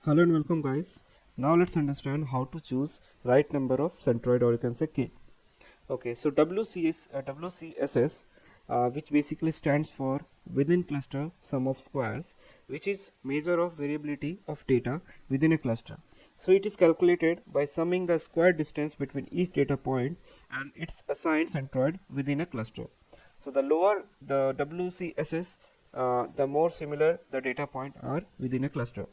Hello and welcome guys. Now let's understand how to choose right number of centroid, or you can say K. Okay, so WCSS, which basically stands for within cluster sum of squares, which is measure of variability of data within a cluster. So it is calculated by summing the square distance between each data point and its assigned centroid within a cluster. So the lower the WCSS, the more similar the data point are within a cluster.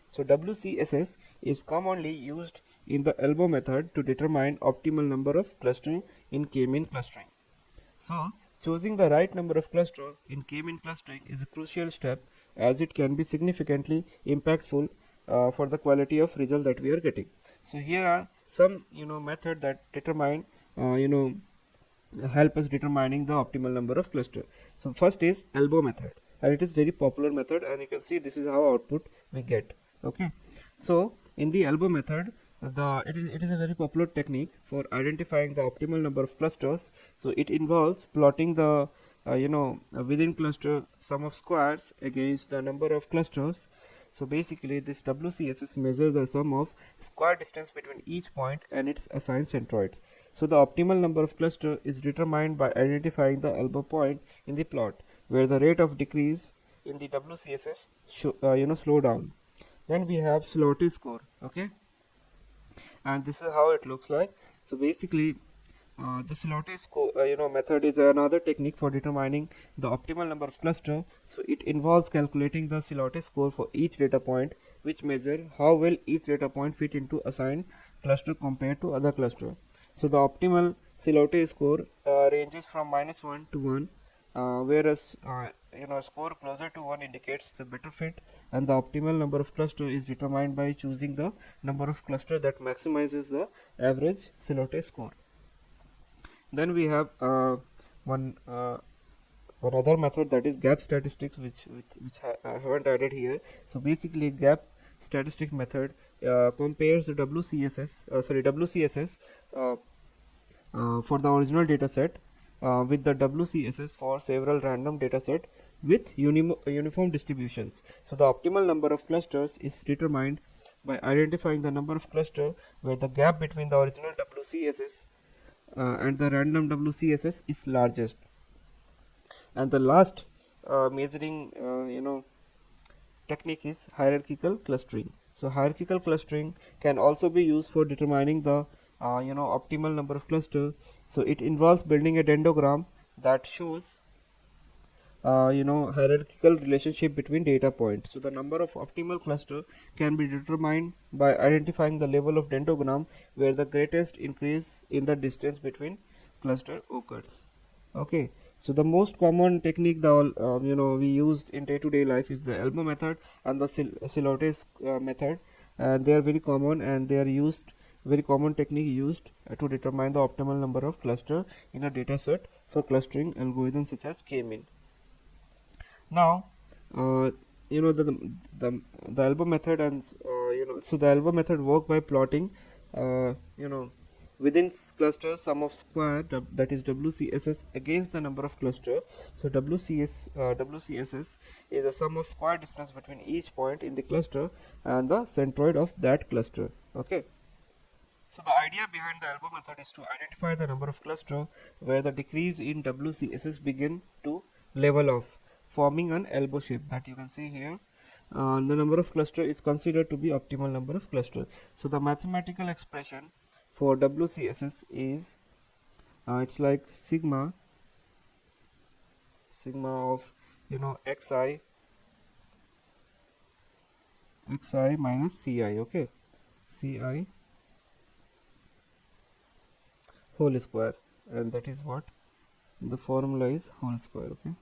So WCSS is commonly used in the elbow method to determine optimal number of clustering in K-means clustering. So choosing the right number of cluster in K-means clustering is a crucial step, as it can be significantly impactful for the quality of result that we are getting. So here are some method that determine uh, you know help us determining the optimal number of cluster. So first is elbow method, and it is very popular method, and you can see this is how output we get. Okay, so in the elbow method, it is a very popular technique for identifying the optimal number of clusters. So it involves plotting the within cluster sum of squares against the number of clusters. So basically this WCSS measures the sum of square distance between each point and its assigned centroids. So the optimal number of cluster is determined by identifying the elbow point in the plot, where the rate of decrease in the WCSS slow down. Then we have slotted score. Okay, and this is how it looks like. So basically the Celote method is another technique for determining the optimal number of cluster. So it involves calculating the Celote score for each data point, which measure how well each data point fit into assigned cluster compared to other cluster. So the optimal Celote score ranges from -1 to 1, whereas score closer to 1 indicates the better fit, and the optimal number of cluster is determined by choosing the number of cluster that maximizes the average Celote score. Then we have one other method, that is gap statistics, which I haven't added here. So basically gap statistic method compares the WCSS for the original dataset with the WCSS for several random dataset with uniform distributions. So the optimal number of clusters is determined by identifying the number of cluster where the gap between the original WCSS and the random WCSS is largest. And the last measuring technique is hierarchical clustering. So hierarchical clustering can also be used for determining the optimal number of cluster. So it involves building a dendrogram that shows hierarchical relationship between data points. So the number of optimal cluster can be determined by identifying the level of dendrogram where the greatest increase in the distance between cluster occurs. Okay, so the most common technique that we used in day-to-day life is the elbow method and the Celotes method, and they are very common, and they are used very common technique used to determine the optimal number of cluster in a data set for clustering algorithms such as K-means. Now, the elbow method, and so the elbow method work by plotting uh, you know within cluster sum of square, that is WCSS, against the number of cluster. So WCSS is the sum of square distance between each point in the cluster and the centroid of that cluster. Okay, so the idea behind the elbow method is to identify the number of cluster where the decrease in WCSS begin to level off, forming an elbow shape that you can see here. The number of cluster is considered to be optimal number of cluster. So the mathematical expression for WCSS is it's like sigma of xi minus ci. Okay, ci whole square, and that is what the formula is, whole square. Okay,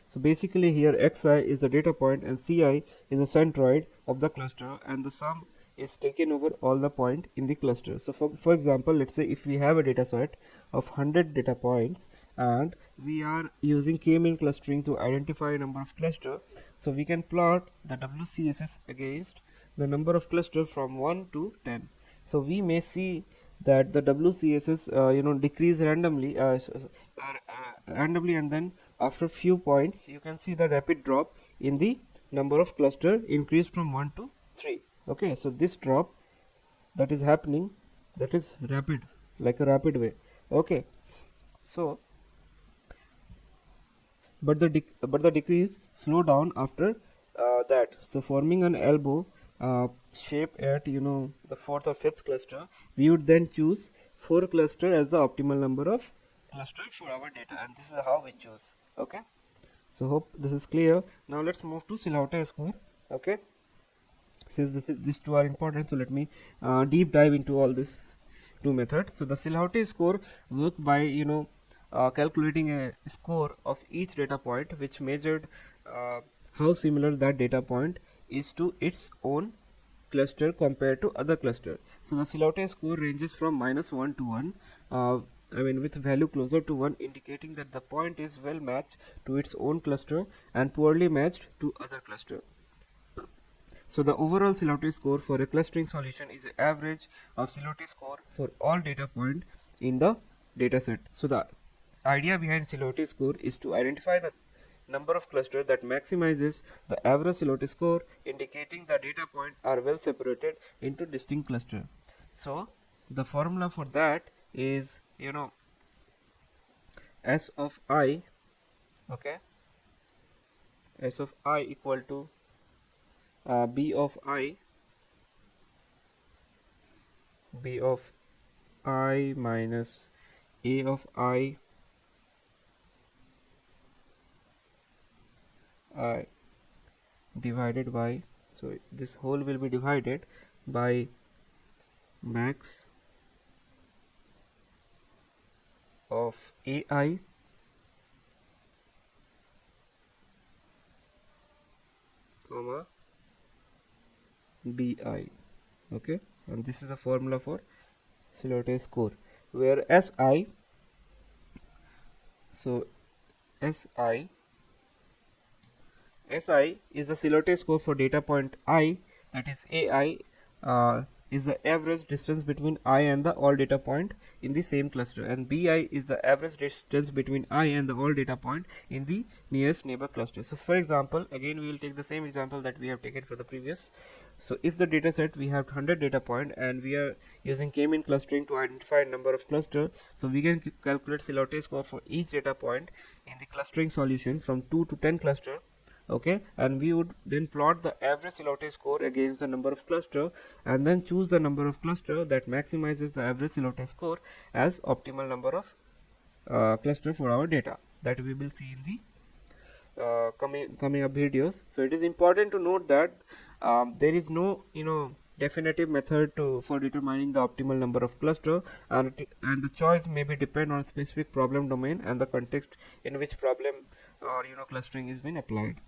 so basically here xi is the data point and ci is the centroid of the cluster, and the sum is taken over all the point in the cluster. So for example, let's say if we have a data set of 100 data points and we are using K-means clustering to identify a number of cluster, so we can plot the WCSS against the number of cluster from 1 to 10. So we may see that the WCSS decrease randomly, and then after few points you can see the rapid drop in the number of cluster increase from 1 to 3. Okay, so this drop that is happening, that is rapid, like a rapid way. Okay, so but the decrease slow down after that, so forming an elbow shape at the fourth or fifth cluster. We would then choose 4 cluster as the optimal number of cluster for our data, and this is how we choose. Okay, so hope this is clear. Now let's move to Silhouette score. Okay, since these two are important, so let me deep dive into all this two methods. So the Silhouette score work by calculating a score of each data point, which measured how similar that data point is to its own cluster compared to other cluster. So the Silhouette score ranges from -1 to 1. With value closer to 1 indicating that the point is well matched to its own cluster and poorly matched to other cluster. So the overall Silhouette score for a clustering solution is the average of Silhouette score for all data point in the dataset. So the idea behind Silhouette score is to identify the number of clusters that maximizes the average Silhouette score, indicating the data point are well separated into distinct cluster. So the formula for that is S of I, okay, S of I equal to B of I, B of I minus A of I divided by, so this whole will be divided by max of AI comma BI. Okay, and this is the formula for Silhouette score, where SI, so SI SI is the Silhouette score for data point I, that is AI is the average distance between I and the all data point in the same cluster, and BI is the average distance between I and the all data point in the nearest neighbor cluster. So for example, again we will take the same example that we have taken for the previous. So if the data set we have 100 data point and we are using K-means clustering to identify number of cluster, so we can calculate Silhouette score for each data point in the clustering solution from 2 to 10 cluster. Okay, and we would then plot the average Silhouette score against the number of cluster and then choose the number of cluster that maximizes the average Silhouette score as optimal number of cluster for our data, that we will see in the coming up videos. So it is important to note that there is no definitive method for determining the optimal number of cluster, and the choice may be depend on specific problem domain and the context in which problem or clustering is being applied.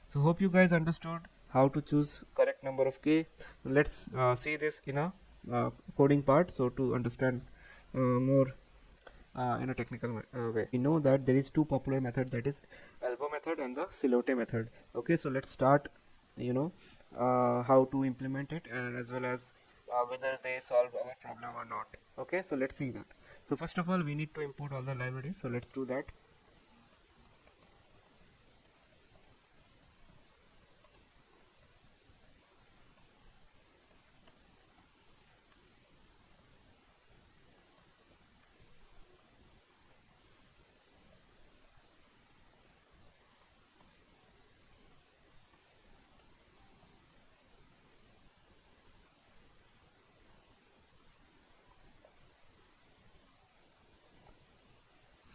So hope you guys understood how to choose correct number of k. Let's see this in a coding part, so to understand more in a technical way. We know that there is two popular method, that is elbow method and the Silhouette method. Okay, so let's start how to implement it, and as well as whether they solve our problem or not. Okay, so let's see that. So first of all we need to import all the libraries, so let's do that.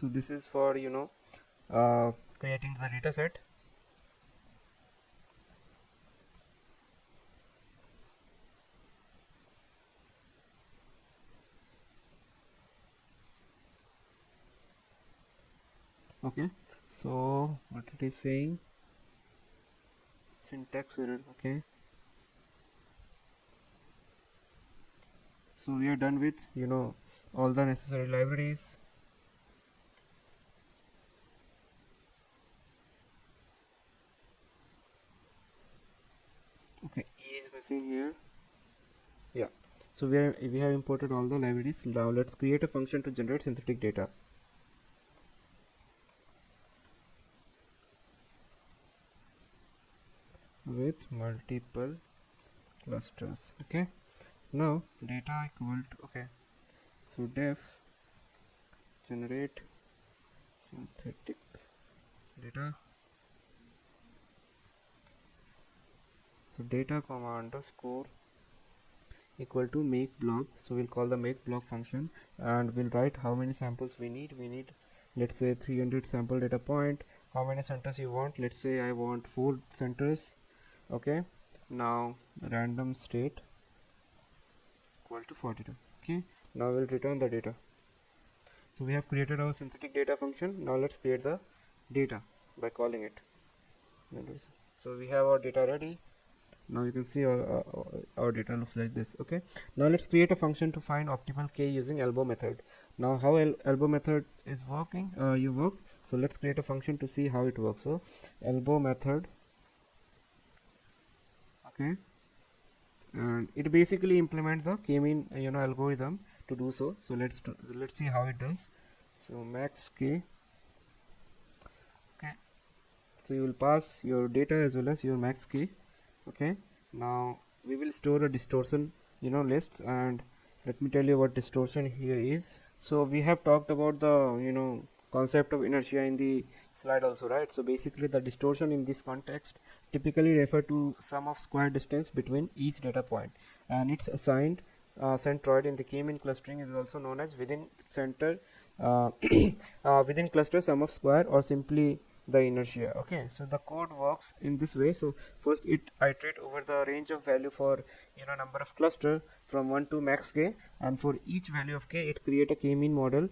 So this is for creating the data set. Okay, so what it is saying, syntax error. Okay, so we are done with all the necessary libraries. Okay, E is missing here. Yeah, so we have imported all the libraries. Now let's create a function to generate synthetic data with multiple clusters. Okay, now data equal to, okay, so def generate synthetic data, so data comma underscore equal to make block. So we'll call the make block function and we'll write how many samples we need. Let's say 300 sample data point. How many centers you want? Let's say I want 4 centers. Okay, now random state equal to 42. Okay, now we'll return the data. So we have created our synthetic data function. Now let's create the data by calling it. So we have our data ready. Now you can see our data looks like this. Okay, now let's create a function to find optimal k using elbow method. Now how elbow method is working, so let's create a function to see how it works. So elbow method, okay, and it basically implements the k-mean algorithm to do so. So let's see how it does. So max k, okay, so you will pass your data as well as your max k. Okay, now we will store a distortion list, and let me tell you what distortion here is. So we have talked about the concept of inertia in the slide also, right? So basically the distortion in this context typically refer to sum of square distance between each data point, and it's assigned centroid in the k-mean clustering is also known as within center within cluster sum of square, or simply the inertia. Okay, so the code works in this way. So first it iterate over the range of value for number of cluster from 1 to max k, and for each value of k it create a k-mean model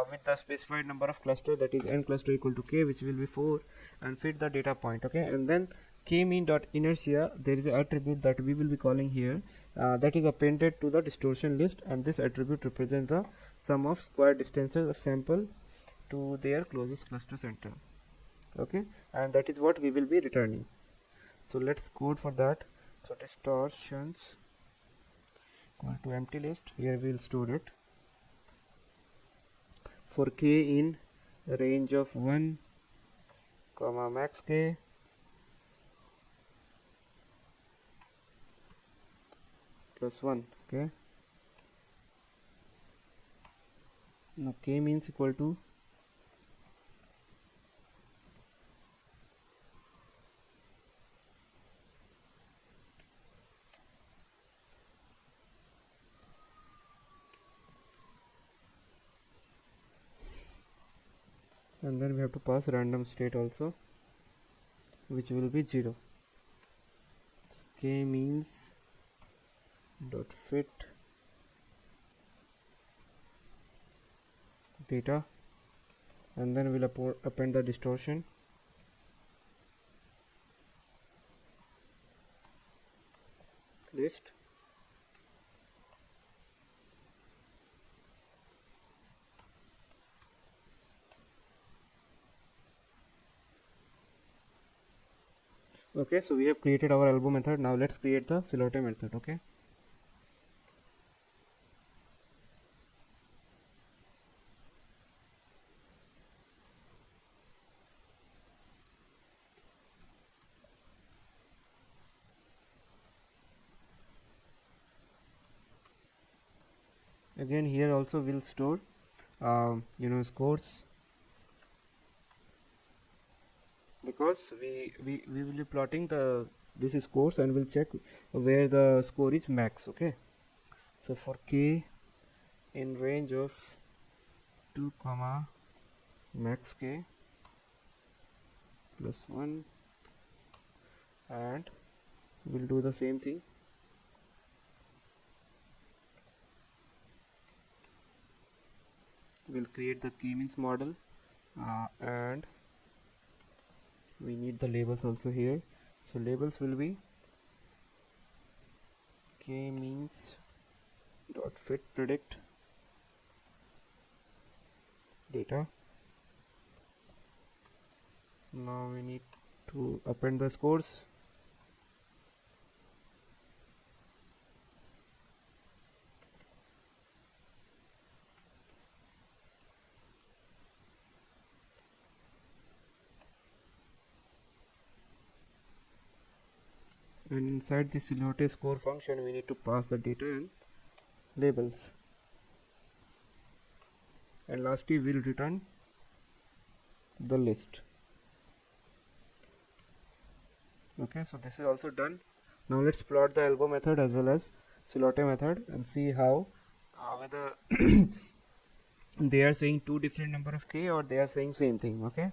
with the specified number of cluster, that is n cluster equal to k, which will be 4, and fit the data point. Okay, and then k-mean dot inertia, there is an attribute that we will be calling here, that is appended to the distortion list, and this attribute represents the sum of square distances of sample to their closest cluster center. Okay, and that is what we will be returning. So let's code for that. So distortions equal to empty list, here we will store it for k in range of 1 comma max k plus 1. Okay, now k means equal to and then we have to pass random state also, which will be 0. So k means dot fit data, and then we'll append the distortion list. Okay, so we have created our elbow method. Now let's create the silote method. Okay, again here also we'll store scores, because we will be plotting the this is scores, and we'll check where the score is max. Okay, so for k in range of 2 comma max k plus 1, and we'll do the same thing. We'll create the k-means model, and we need the labels also here. So labels will be k-means dot fit predict data. Now we need to append the scores. and inside the silhouette score function we need to pass the data and labels, and lastly we'll return the list. Okay, so this is also done. Now let's plot the elbow method as well as silhouette method and see how whether they are saying two different number of k or they are saying same thing. Okay,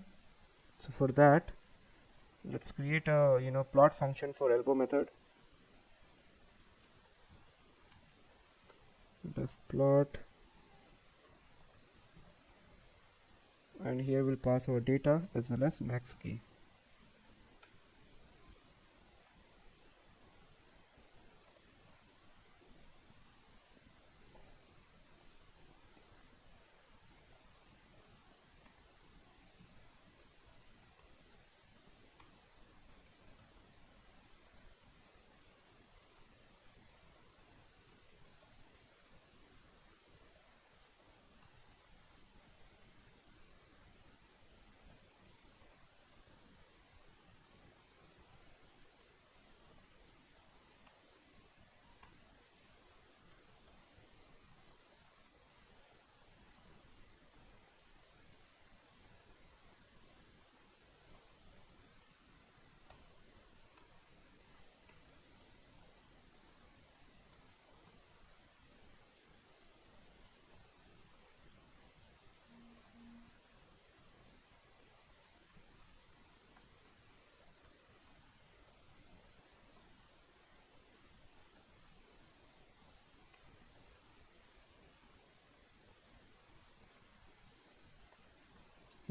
so for that let's create a plot function for elbow method. Def plot, and here we'll pass our data as well as max k.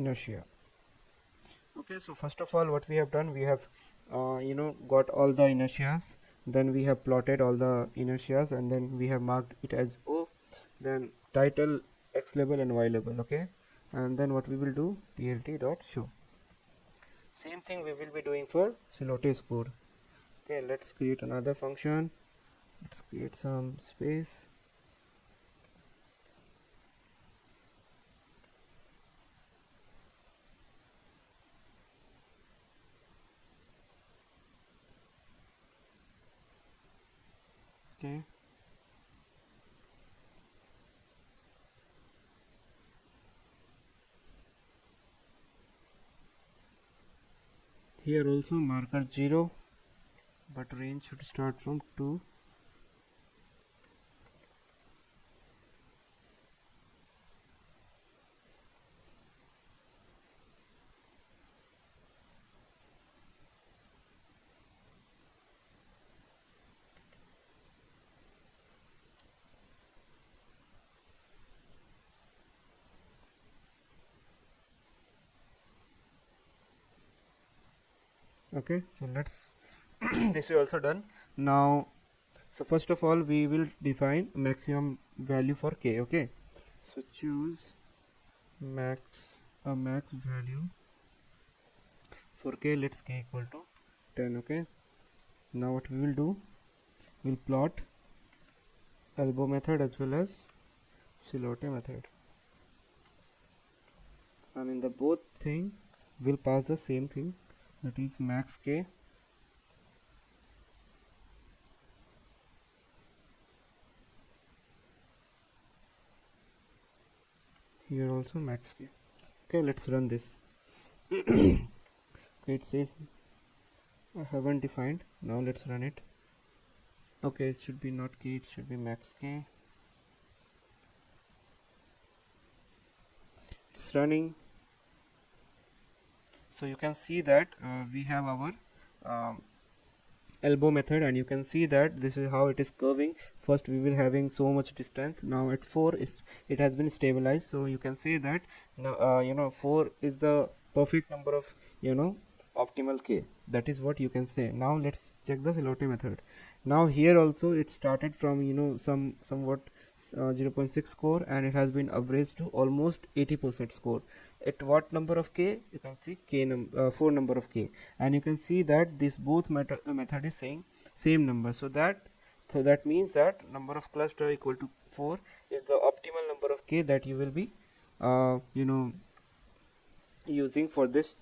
Inertia. Okay, so first of all what we have done, we have got all the inertias, then we have plotted all the inertias, and then we have marked it as O, then title, X label and Y label. Okay, and then what we will do, plt dot show. Same thing we will be doing for silhouette score. Okay, let's create another function. Let's create some space. Okay, here also marker 0, but range should start from 2. Okay, so let's this is also done. Now, so first of all we will define maximum value for k. Okay, so choose max value for k. Let's k equal to 10. Okay, now what we will do, we'll plot elbow method as well as silhouette method, and in the both thing we'll pass the same thing, that is max k. Here also max k. Okay, let's run this. Okay, it says I haven't defined. Now let's run it. Okay, it should be not k, it should be max k. It's running. So you can see that we have our um, elbow method, and you can see that this is how it is curving. First we were having so much distance, now at 4 it has been stabilized. So you can say that now 4 is the perfect number of optimal k. That is what you can say. Now let's check the silhouette method. Now here also it started from somewhat 0.6 score, and it has been averaged to almost 80% score. At what number of k? You can see 4 number of k, and you can see that this both method is saying same number. So that means that number of cluster equal to 4 is the optimal number of k that you will be using for this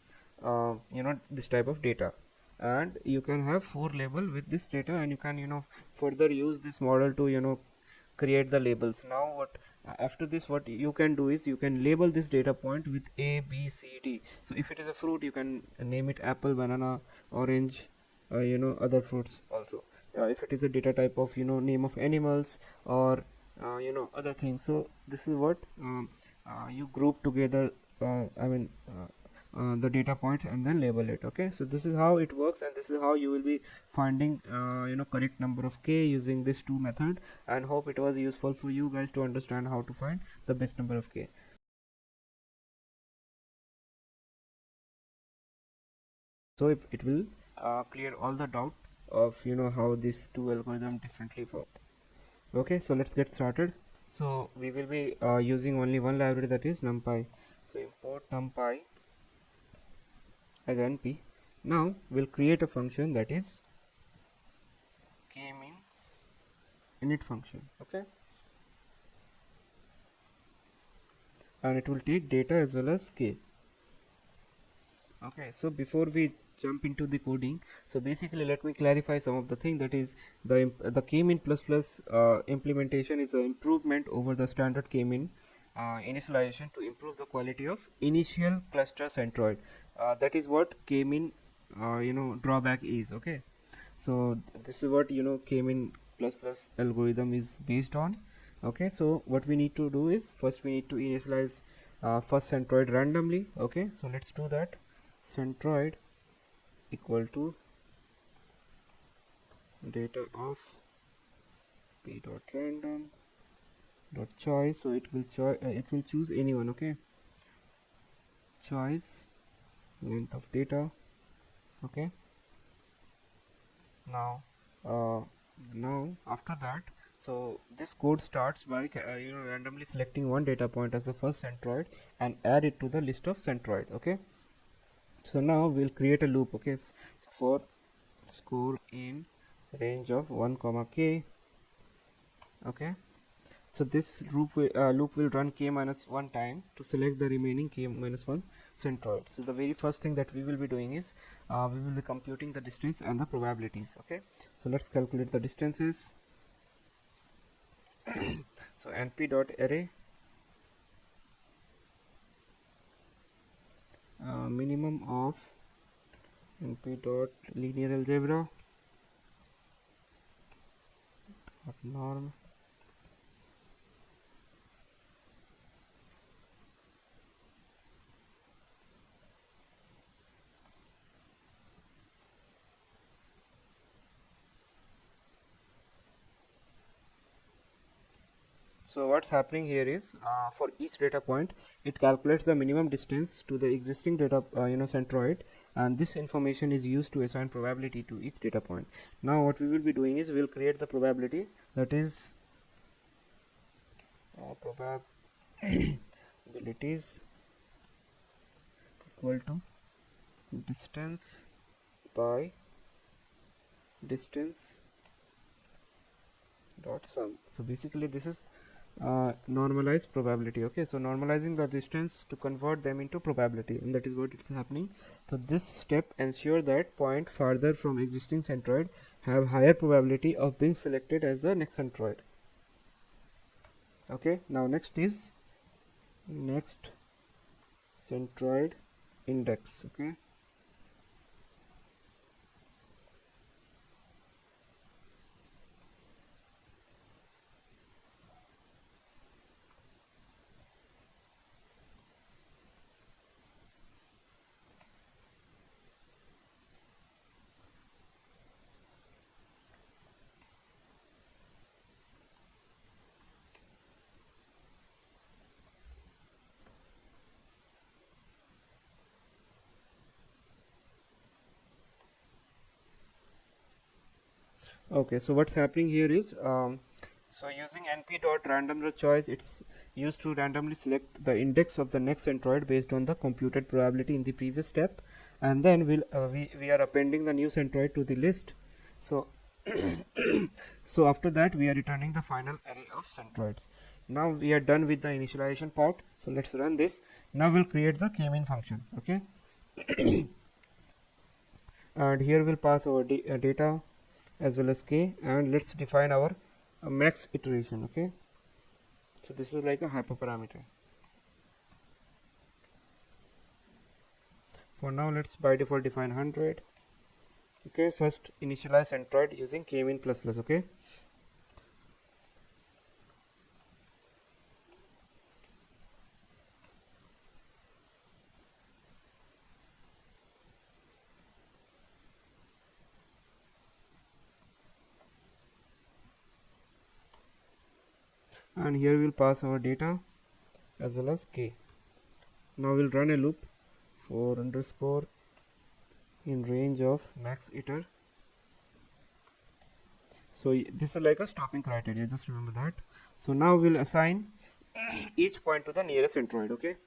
this type of data. and you can have 4 label with this data, and you can further use this model to create the labels. Now what after this, what you can do is you can label this data point with A, B, C, D. So if it is a fruit, you can name it apple, banana, orange, other fruits also. If it is a data type of name of animals or other things. So this is what you group together, the data points and then label it. Okay, so this is how it works, and this is how you will be finding correct number of k using this two method. And hope it was useful for you guys to understand how to find the best number of k. So it will clear all the doubt of how these two algorithm differently work. Okay, so let's get started. So we will be using only one library, that is numpy. So import numpy as np. Now we'll create a function that is KMeans init function. Okay, and it will take data as well as k. Okay, so before we jump into the coding, so basically let me clarify some of the thing. That is the KMean implementation is an improvement over the standard KMean initialization to improve the quality of initial cluster centroid. That is what KMean drawback is. Okay, so this is what KMean algorithm is based on. Okay, so what we need to do is first we need to initialize first centroid randomly. Okay, so let's do that. Centroid equal to data of p dot random dot choice. So it will choose anyone. Okay, choice length of data. Okay, now after that, so this code starts by randomly selecting one data point as the first centroid and add it to the list of centroid. Okay, so now we'll create a loop. Okay, so for score in range of 1 comma k. Okay, so this loop will run k minus 1 time to select the remaining k minus 1 centroid. So the very first thing that we will be doing is we will be computing the distance and the probabilities. Okay, so let's calculate the distances. So np dot array minimum of np dot linear algebra dot norm So what's happening here is for each data point it calculates the minimum distance to the existing data centroid, and this information is used to assign probability to each data point. Now what we will be doing is we will create the probability, that is probabilities equal to distance by distance dot sum. So basically this is normalized probability. Okay, so normalizing the distance to convert them into probability, and that is what is happening. So this step ensure that point farther from existing centroid have higher probability of being selected as the next centroid. Okay, now next is next centroid index. Okay, okay, so what's happening here is so using np dot random choice, it's used to randomly select the index of the next centroid based on the computed probability in the previous step, and then we are appending the new centroid to the list. So so after that we are returning the final array of centroids. Now we are done with the initialization part, so let's run this. Now we'll create the KMean function. Okay, and here we'll pass our data as well as k, and let's define our max iteration. Okay, so this is like a hyperparameter. For now, let's by default define 100. Okay, first initialize centroid using KMeans ++. Okay, and here we'll pass our data as well as k. Now we'll run a loop for underscore in range of max iter. So this is like a stopping criteria, just remember that. So now we'll assign each point to the nearest centroid. Okay,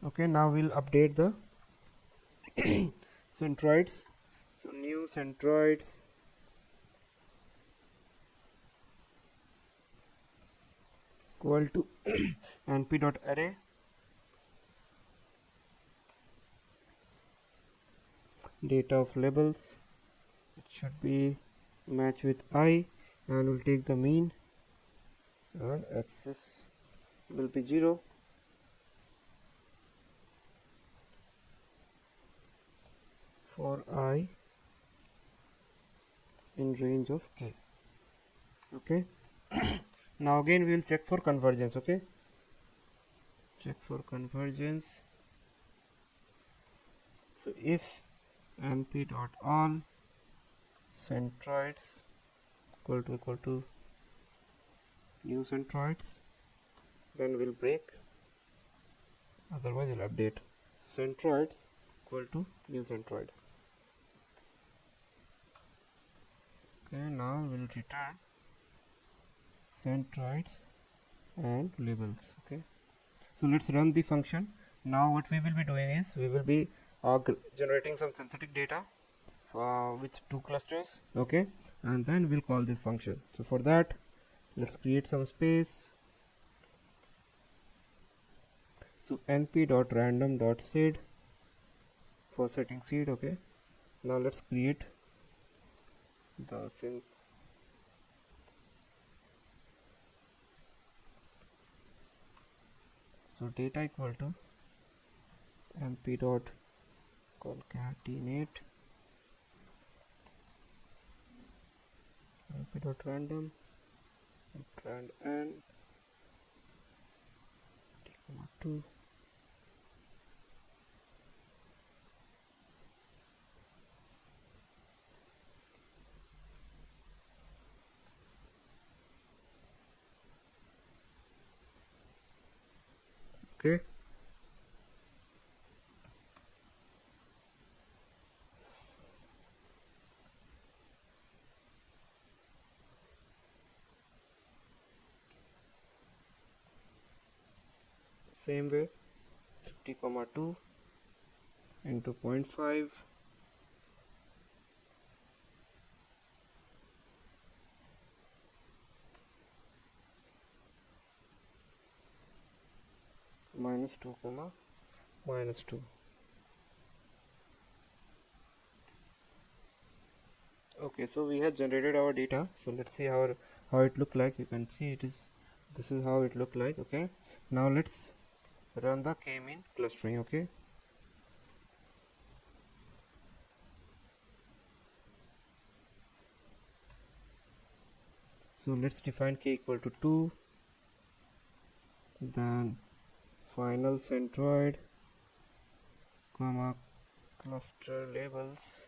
okay, now we'll update the centroids. So new centroids equal to np.array data of labels. It should be match with I, and we'll take the mean, and axis will be 0. For I in range of k. Okay, now again we will check for convergence. Okay, check for convergence. So if np.all centroids equal to new centroids, then we'll break, otherwise we'll update. Centroids equal to new centroid. Okay, now we'll return centroids and labels. Okay, so let's run the function. Now what we will be doing is we will be generating some synthetic data with 2 clusters. Okay, and then we'll call this function. So for that, let's create some space. So np.random.seed for setting seed. Okay, now let's create the synth. So data equal to np.concatenate np.random rand n t, 2. Okay, same way 50,2 into 0.5 minus 2 comma minus 2. Okay, so we have generated our data. So let's see how it look like. You can see this is how it look like. Okay, now let's run the KMeans clustering. Okay, so let's define k equal to 2, then final centroid comma cluster labels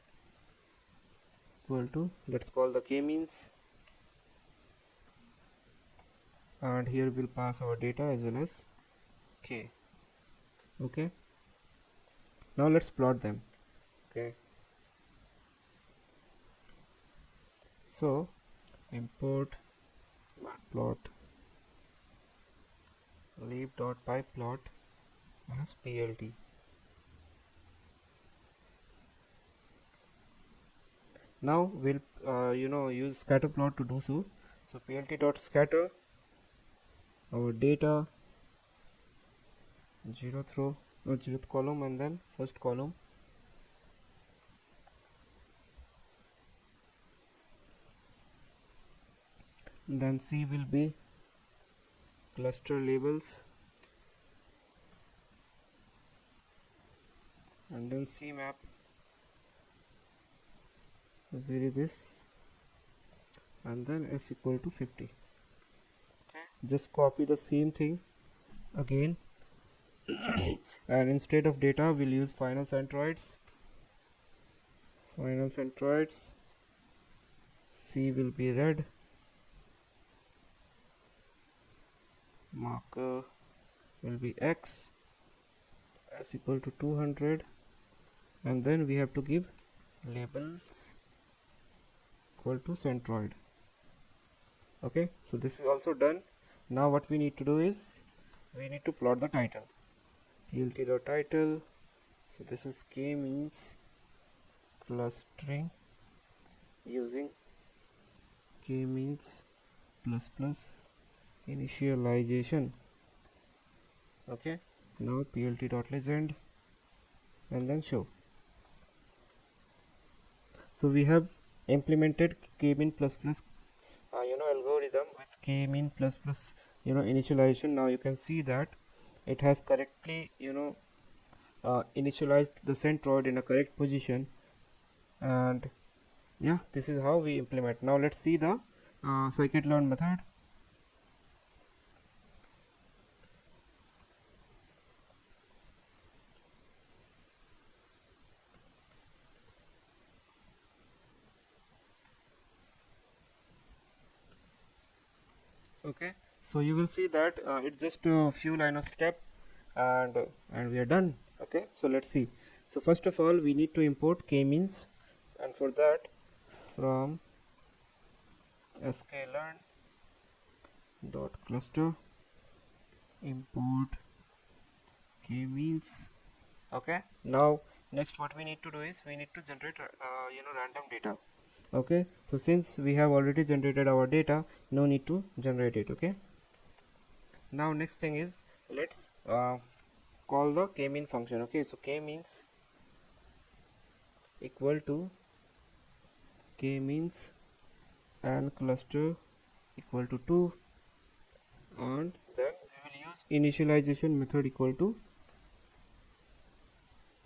equal to, let's call the k-means, and here we'll pass our data as well as k. Okay, now let's plot them. Okay, so import plot leaf.pyplot as plt. Now we'll use scatter plot to do so. So plt.scatter our data, 0th row or 0th column, and then first column. Then C will be cluster labels, and then C map will be this, and then S equal to 50. Okay. Just copy the same thing again, and instead of data we'll use final centroids. Final centroids, C will be red, marker will be X, S equal to 200, and then we have to give labels equal to centroid. Okay, so this is also done. Now what we need to do is we need to plot the title, plt.title. So this is KMeans clustering using KMeans ++ initialization. Okay, now plt.legend and then show. So we have implemented KMeans ++ algorithm with KMeans ++ initialization. Now you can see that it has correctly initialized the centroid in a correct position, and yeah, this is how we implement. Now let's see the scikit-learn method. Okay, so you will see that it's just a few line of step, and we are done. Okay, so let's see. So first of all we need to import KMeans, and for that from sklearn.cluster import KMeans. Okay, now next what we need to do is we need to generate random data. Okay, so since we have already generated our data, no need to generate it. Okay, now next thing is let's call the kmean function. Okay, so kmeans equal to kmeans and cluster equal to 2, and then we will use initialization method equal to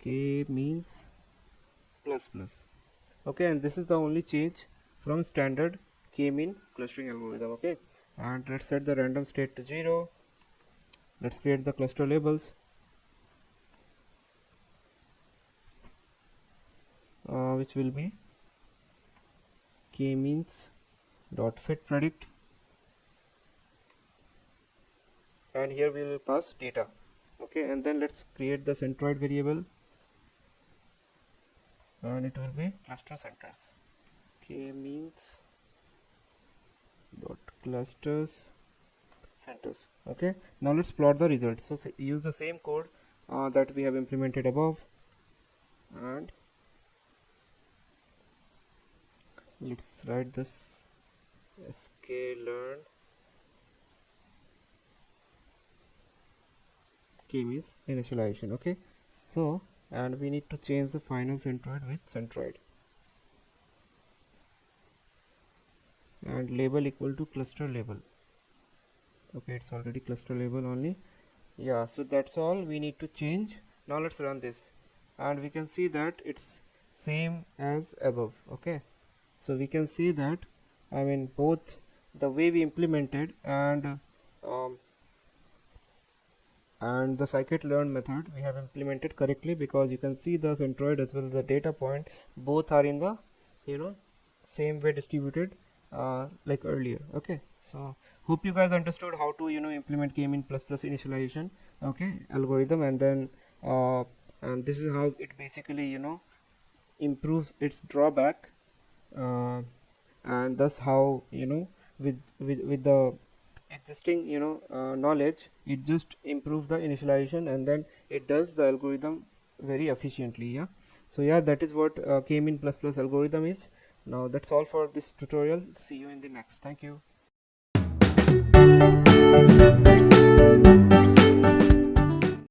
KMeans ++. Okay, and this is the only change from standard k-mean clustering algorithm. Okay, and let's set the random state to 0. Let's create the cluster labels, which will be k-means dot fit predict, and here we will pass data. Okay, and then let's create the centroid variable, and it will be cluster centers, k-means dot clusters centers. Okay, now let's plot the results. So use the same code that we have implemented above, and let's write this sklearn KMeans initialization. Okay, so and we need to change the final centroid with centroid, and label equal to cluster label. Okay, it's already cluster label only. Yeah, so that's all we need to change. Now let's run this, and we can see that it's same as above. Okay, so we can see that both the way we implemented and the scikit-learn method we have implemented correctly, because you can see the centroid as well as the data point both are in the same way distributed like earlier. Okay, so hope you guys understood how to implement k-means plus initialization, okay, algorithm, and then and this is how it basically improves its drawback, uh, and thus how with the existing knowledge, it just improves the initialization and then it does the algorithm very efficiently. Yeah, so yeah, that is what k-means plus algorithm is. Now that's all for this tutorial. See you in the next. Thank you.